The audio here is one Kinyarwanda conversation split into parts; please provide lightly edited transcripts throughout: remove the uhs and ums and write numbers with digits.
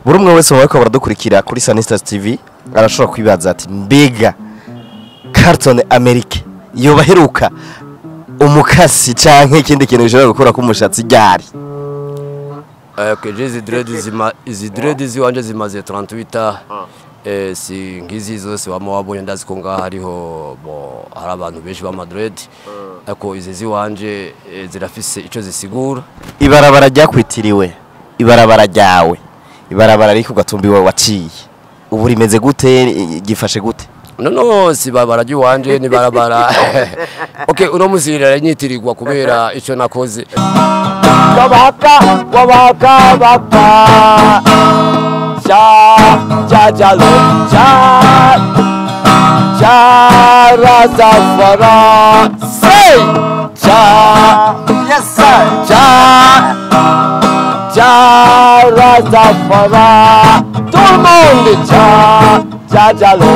buri umwe wese bariko baradukurikira kuri Sanistas TV arashobora kwibaza ati mbega Carton Amerique yo baheruka umukasi canke ikindi kintu gishobora gukora ku mushatsi ryari. Okay, izi dreads wanje zimaze 38 si ngizi zose wabonye ndazi ko ngaha hariho hari abantu benshi ba Madrid ariko izi wanje zirafise ico zisigura. Ibarabara ryakwitiriwe ibarabara ryawe ibarabara riko gatumbiwe waciye ubu rimeze gute gifashe gute? No si barabara ry'iwanje ni barabara. Okay, uno muzirira nyitirirwa kubera ico nakoze. Kabaka baka cha lo cha razafara say cha yes sir cha razafara tout le monde cha lo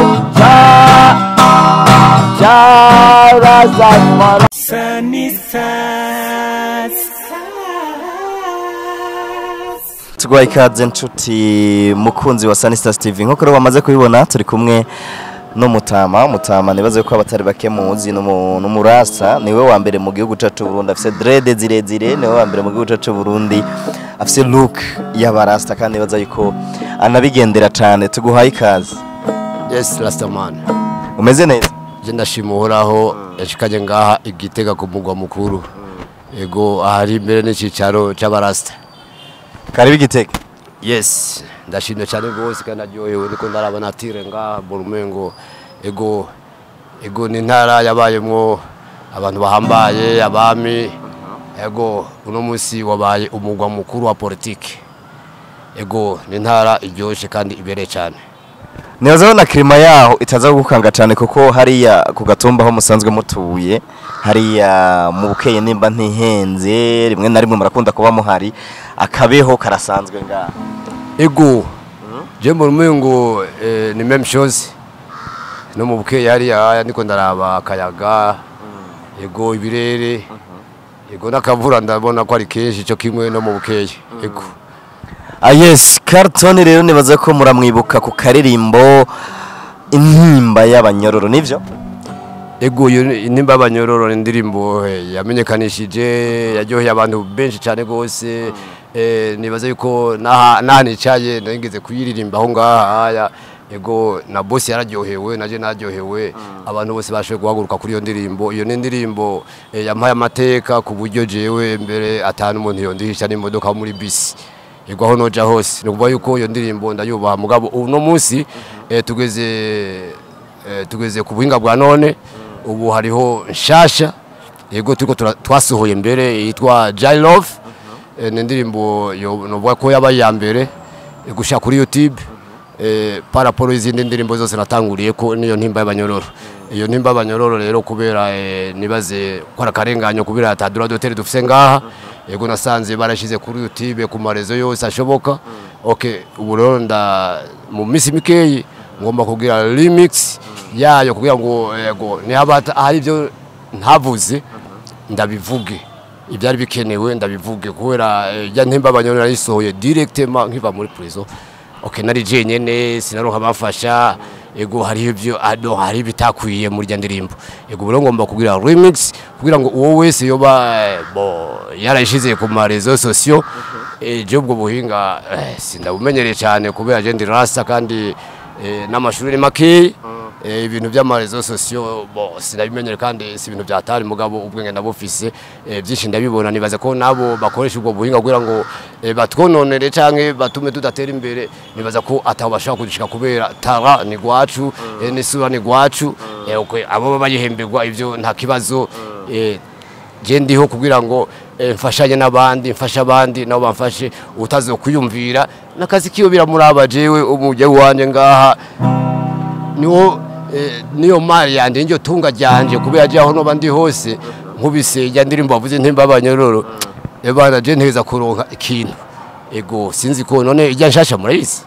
cha razafara Tugwaye ikaze nshuti mukunzi wa Sanistas TV nk'uko wamaze kubibona turi kumwe no mutama nibaze ko abatari bake muzi no murasa niwe wa mbere mu gihugu cacu Burundi afise dread zirezire niwe wa mbere mu gihugu cacu Burundi afise look y'abarasta kandi nibaza yuko anabigendera cyane tuguhaye ikaze. Yes Rasta man. Umeze neza? Je ndashimuraho yashikaje ngaha igitega ku mugwa mukuru. Ego ahari imbere n'icicaro c'abarasta. Karibu Gitega. Yes, ndashimye cyane gose kandi aryohewe niko ndarabana atire ngaha Borumengo. Ego ni ntara yabayemwo abantu bahambaye abami. Ego uno munsi wabaye umugwa mukuru wa politike. Ego ni ntara iryoshe kandi ibere cyane. Nibaza na klima yaho itaza gukanga cyane kuko hariya ku gatumba ho musanzwe mutuye hariya mu bukeye nimba ntihenze rimwe na rimwe murakunda kuba muhari akabeho karasanzwe ngaha. Ego je mu rumengo ni même chose no mu bukeye hariya niko ndaraba akayaga. Ego ibirere ego nakavura ndabona ko ari kenshi cyo kimwe no mu bukeye. Ego yes, Carton rero nibaza ko muramwibuka ku karirimbo intimba y'abanyororo nivyo? Ego intimba y'abanyororo indirimbo yamenyekanishije yaryoheye abantu benshi cyane gose. Nibaza yuko nanicaye nangeze kuyiririmba aho ngaha. Ego na boss yararyohewe naje naryohewe abantu bose bashoboye guhaguruka kuri iyo ndirimbo. Iyo ni indirimbo yampaye amateka ku buryo jewe mbere atanu umuntu yondihisha n'imodoka muri bisi. Ego aho noja hose nukuvuga yuko iyo ndirimbo ndayubaha mugabo uno munsi tugeze ku buhinga bwa none ubu hariho nshasha. Ego turiko twasohoye mbere yitwa Jai Love. Ni indirimbo novuga ko yabaye ya mbere gusha kuri YouTube paraporo izindi ndirimbo zose natanguriye ko niyo ntimba y'abanyororo. Iyo ntimba y'abanyororo rero kubera nibaze ko arakarenganyo kubera atadura d'hotel dufise ngaha. Ego nasanze barashize kuri YouTube ku marezo yose ashoboka. Okay, ubu rero mu misi mikeyi ngomba kugira remix yayo kugira ngo ego ni hari byo ntavuze ndabivuge ibyari bikenewe ndabivuge kubera ya ntimba abanyorora yisohoye directement nkiva muri prison. Okay, nari je nyene sinaronka bafasha. Ego hari ibyo hari bitakwiye muri ya ndirimbo. Ego bero ngomba kugira remix kugira ngo uwo wese yoba yarashize ku marezo sociaux. Je ubwo buhinga sindabumenyere cyane kubera je ndi rasta kandi n'amashuri ni make. Ibintu by'amarezo sociaux sinabimenyere kandi si ibintu byatari mugabo ubwenge ndabufise byinshi ndabibona. Nibaza ko nabo bakoresha ubwo buhinga kugira ngo batwononere canke batume tudatera imbere. Nibaza ko ataho bashaka kudishika kubera tara ni gwacu n'isura ni gwacu. Abo bayihemberwa ivyo nta kibazo. Je ndiho kugira ngo mfashanye n'abandi mfasha abandi nabo bamfashe utazokuyumvira nakazi kiyo biramuraba jewe umuje wanje ngaha niyo mari yanje njyo tunga ryanje kubera je aho no bandi hose nkubise ya ndirimbo bavuze ntimba abanyororo ebana je nteza kuronka ikintu. Ego sinzi ko none ijya nshasha murayisi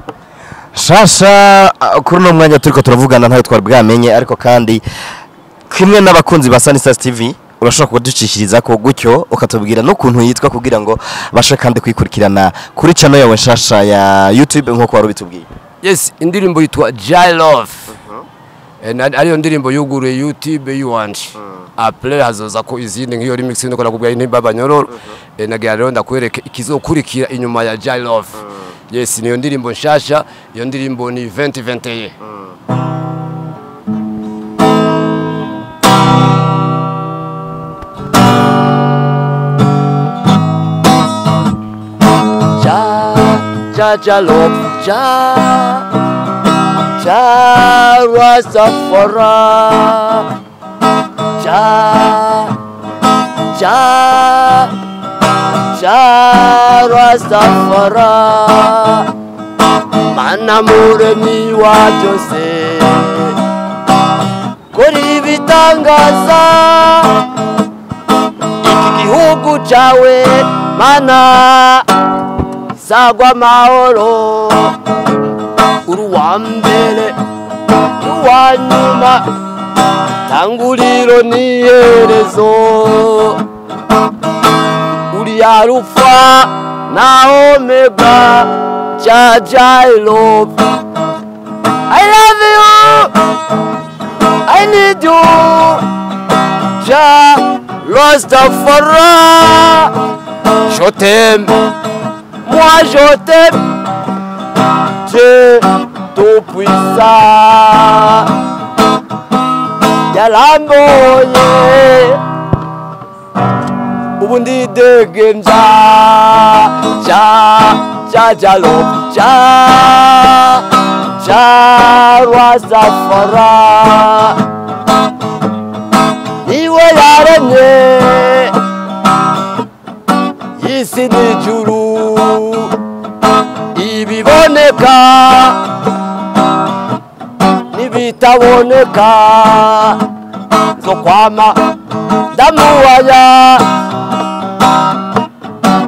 shasha kuri no mwanya turiko turavugana ntayo twari bwamenye ariko kandi kimwe n'abakunzi ba Sanistas TV urashobora kuducishiriza ko gutyo ukatubwira n'ukuntu yitwa kugira ngo bashe kandi kwikurikirana kuri channel yawe nshasha ya YouTube nko kwari bitubwiye. Yes, indirimbo yitwa Jai Love. Ariyo ndirimbo yuguruye YouTube yuwanje. Après hazoza ko izindi nk'iyo remix ndikora kubwa intibaba nyororo. Nagira rero ndakwereke ikizokurikira inyuma ya Jai Love. Yes, niyo ndirimbo nshasha, iyo ndirimbo ni 2021. Ja love, ja Rastafari, ja Rastafari, mana muremyi wa byose, kuri ibitangaza, iki gihugu cyawe mana sagwa mahoro, uruwa mbere uruwa nyuma, tanguriro n'iherezo, uri Alpha na Omega, Jai Love. I love you, I need you, Jah Rastafari, je t'aime. Moi je t'aime, Dieu tout-puissant. Yalamboye, ubundi degenja, ja love, ja Rastafari. Niwe yaremye isi n'ijuru, ibiboneka nibitaboneka, zo kwama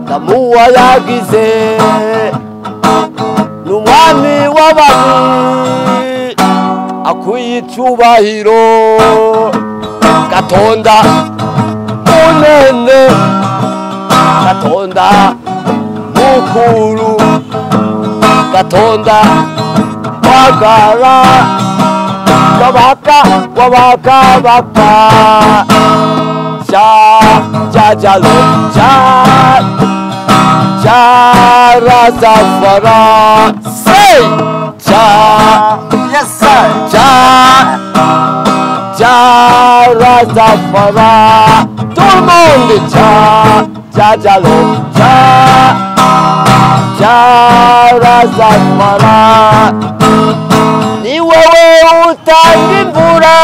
ndamuwayagize, n'umwami w'abami akwiye icyubahiro, Gatonda munene, Gatonda mukuru, Gatonda wagara, wabaka ja love, ja Rastafari, say yes sir, ja Rastafari, tout le monde ja love, ja Rastafari. Ni wewe utanga imvura,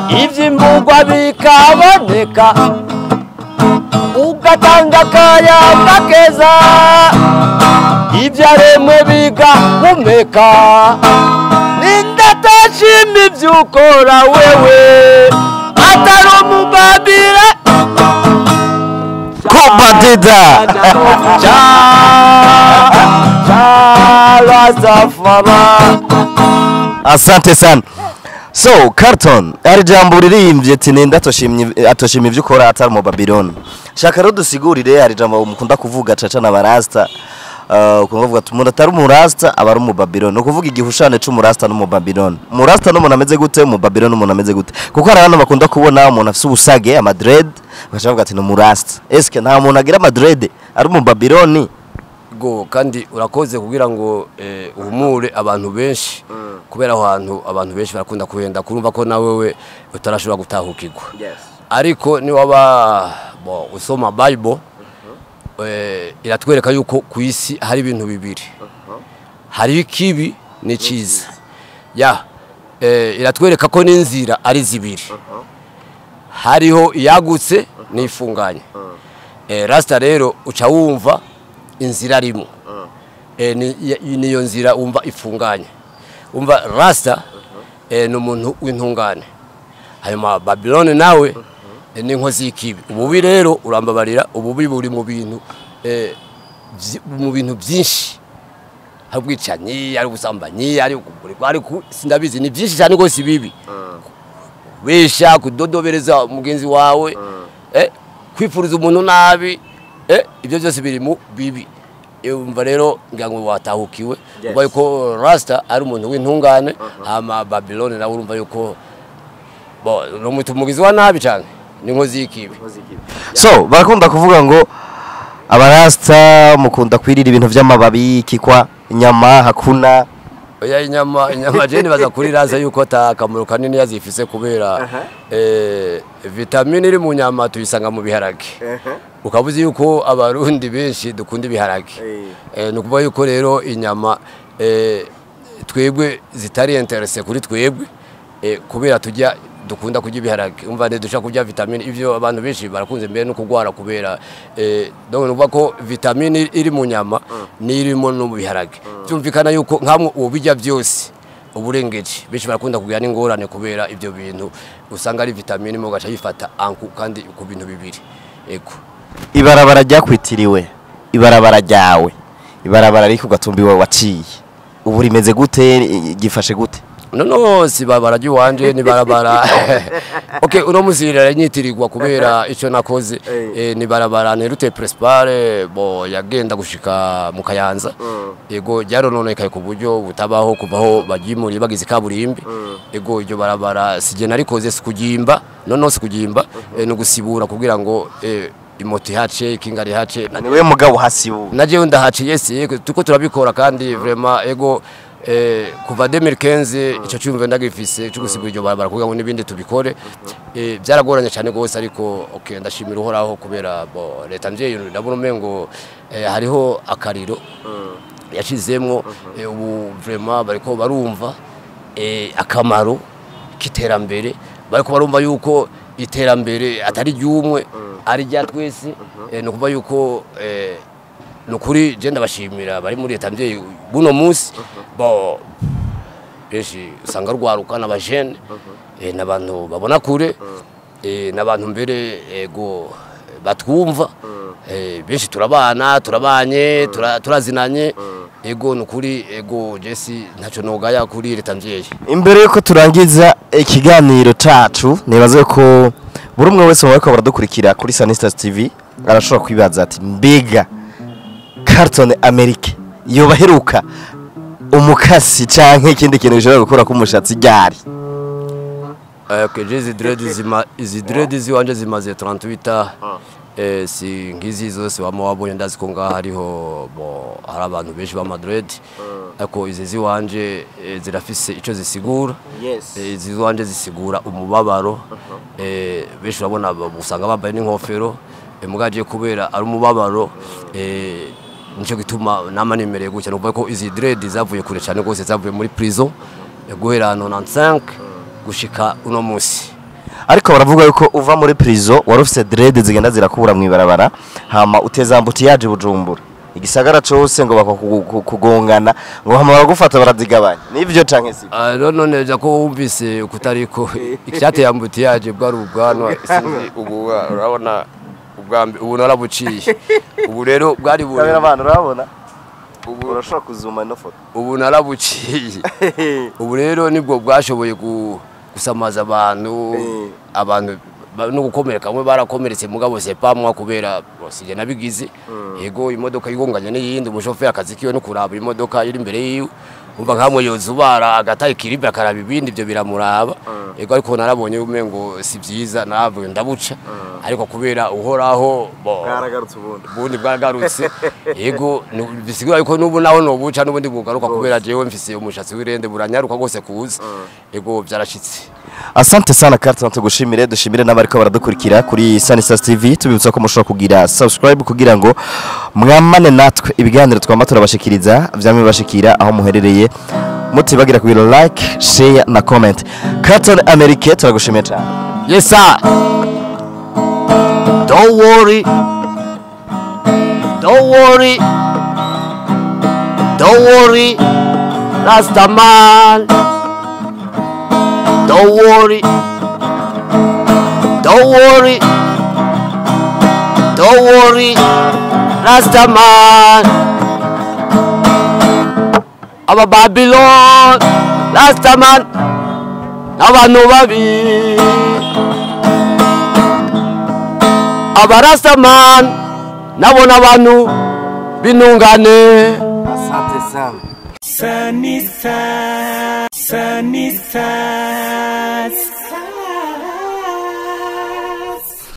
ivy'imbugwa bikaboneka, ugatanga akayaga keza, ivyaremwe bigahumeka, nindatashima ivyo ukora wewe, atari umubabire Kubadida asante sana. So Carton ari jambo ririmbye ati nenda atoshimye ivyo ukora atari mu Babylon. Shaka rero dusigurire ari jambo mukunda kuvuga caca na barasta, ukuvuga ati umuntu atari umurasta aba ari mu Babylon, no kuvuga igihushane c'umurasta no mu Babylon. Umurasta no umuntu ameze gute, mu Babylon umuntu ameze gute? Kuko hari abantu bakunda kubona umuntu afise ubusage amadred bakavuga ati no murasta. Eske nta muntu agira amadred ari mu Babylon? Go kandi urakoze kugira ngo uhumure abantu benshi, kubera ahantu abantu benshi barakunda kuhenda kurumva ko nawe we utarashobora gutahukirwa. Ariko ni waba usoma Bible, iratwereka yuko ku isi hari ibintu bibiri, hari ikibi n'iciza. Iratwereka ko n'inzira ari zibiri, hariho iyagutse n'ifunganye. Rasta rero uca wumva inzira rimwe, niyo nzira umva ifunganye. Umva Rasta ni umuntu w'intungane, hanyuma Babylon nawe ni inkozi y'ikibi. Ububi rero urambabarira, ububi buri mu bintu byinshi, hari ubwicanyi, hari ubusambanyi, hari sindabizi, ni byinshi cyane rwose bibi. kubesha kudodobereza mugenzi wawe kwifuriza umuntu nabi ibyo byose biri mu bibi umva rero ngira ngo watahukiwe uba yuko Rasta ari umuntu w'intungane ama Babylon nawe urumva yuko no mugizi wa nabi cyane ni nkozi y'ikibi. So barakunda kuvuga ngo abarasta mukunda kwirira ibintu by'amababi kikwa inyama hakuna oya inyama jeni baza kuri raza yuko atakamuro kanini yazifise kubera vitamine iri mu nyama tuyisanga mu biharage ukavuze yuko abarundi benshi dukunda ibiharage no kuvuga yuko rero inyama twebwe zitari interesse kuri twebwe kubera tujya dukunda kujya ibiharage umva ne dushaka kujya vitamine ivyo abantu benshi barakunze mbere no kugwara kubera donc nuvuga ko vitamine iri mu nyama ni irimo no mu biharage byumvikana yuko nkamwe ubijya byose uburengeje benshi barakunda kugira n'ingorane kubera ivyo bintu usanga ari vitamine mo gacha yifata anku kandi ku bintu bibiri eko ibarabara ryakwitiriwe ibarabara ryawe ibarabara riko gatumbiwe waciye ubu rimeze gute gifashe gute no si barabara ry'uwanje ni barabara okay uno muzirira nyitirirwa kubera ico nakoze ni barabara nerute prespare bo yagenda gushika mu Kayanza yego ryarononekaye ku buryo butabaho kuvaho bagimuri bagize kaburimbi yego iryo barabara sije narikoze sikugimba no sikugimba no gusibura kugira ngo imoti hace kingari hace niwe mugabo hasibu naje ndahaciye yego tuko turabikora kandi vraiment yego kuva 2015 ico cyumve ndagifise cyo gusibura iryo barabara kugira ngo nibindi tubikore byaragoranye cyane gose ariko okay ndashimira uhoraho kubera bo leta nje ndabona umengo hariho akariro yashizemwo ubu vraiment bariko barumva akamaro kiterambere bariko barumva yuko iterambere atari ryumwe ari rya twese no kuba yuko nukuri je ndabashimira bari muri leta mvye buno munsi bo benshi usanga rwaruka n'abajene n'abantu babona kure n'abantu mbere ego batwumva benshi turabana turabanye turazinanye ego nukuri ego Jesse ntaco nogaya kuri leta mvye imbere yuko turangiza ikiganiro cacu nibaze ko buri umwe wese wako baradukurikira kuri Sanistas TV arashobora kwibaza ati mbega Carton America yo baheruka umukasi canke ikindi kintu gishobora gukora ku mushatsi ryari que Jesse dreads wanje zimaze 38 si ngizi zose wabonye ndazi ko ngaha hariho bo hari abantu benshi ba Madrid ariko izi wanje zirafise ico zisigura izi wanje zisigura umubabaro benshi babona usanga bambaye n'inkofero mugaje kubera ari umubabaro nico gituma namanimereye gutya no ko izi dread zavuye kure cyane gose zavuye muri prison guhera 95 gushika uno munsi ariko baravuga yuko uva muri prison warufise dread zigenda zirakura mu ibarabara hama utezambuti yaje Bujumbura igisagara cyose ngo bakugongana ngo hama baragufata barazigabanya nivyo canke si none ja ko wumvise kutariko icyate yambuti yaje bwari ubwanwa ubu urabona ubwambi ubu narabuciye ubu rero bwari buri kabera abantu urabona ubu urashaka kuzuma no foto ubu narabuciye ubu rero nibwo bwashoboye gusamaza abantu no gukomereka bamwe barakomeretse mugabo sepamwa kubera sije nabigize yego imodoka yigonganya n'iyindi umushoferi akazi kiwe no kuraba imodoka iri imbere yiwe umva nkamwe yozubara agataye kiribe akaraba ibindi byo biramuraba yego ariko narabonye umengo si byiza navuye ndabuca ariko kubera uhoraho bwaragarutse ubundi bwaragarutse yego bisigura yuko nubu naho no buca nubundi bugaruka kubera jewe mfise umushatsi w'irende buranyaruka gose kuza yego byarashitse. Asante sana Carton tugushimire dushimire n'abariko baradukurikira kuri Sanistas TV tubibutsa ko mushobora kugira subscribe kugira ngo mwamane natwe ibiganiro twamatora bashikiriza vyamwe bashikira aho muherereye mutibagira kugira like share na comment. Carton America turagushimiye cyane. Yes sir. Don't worry Rasta man. Don't worry Rasta man. I'm a Babylon Rasta man. n'abantu babi abarastaman nabo n'abantu binungane. Asante sana. Sanisa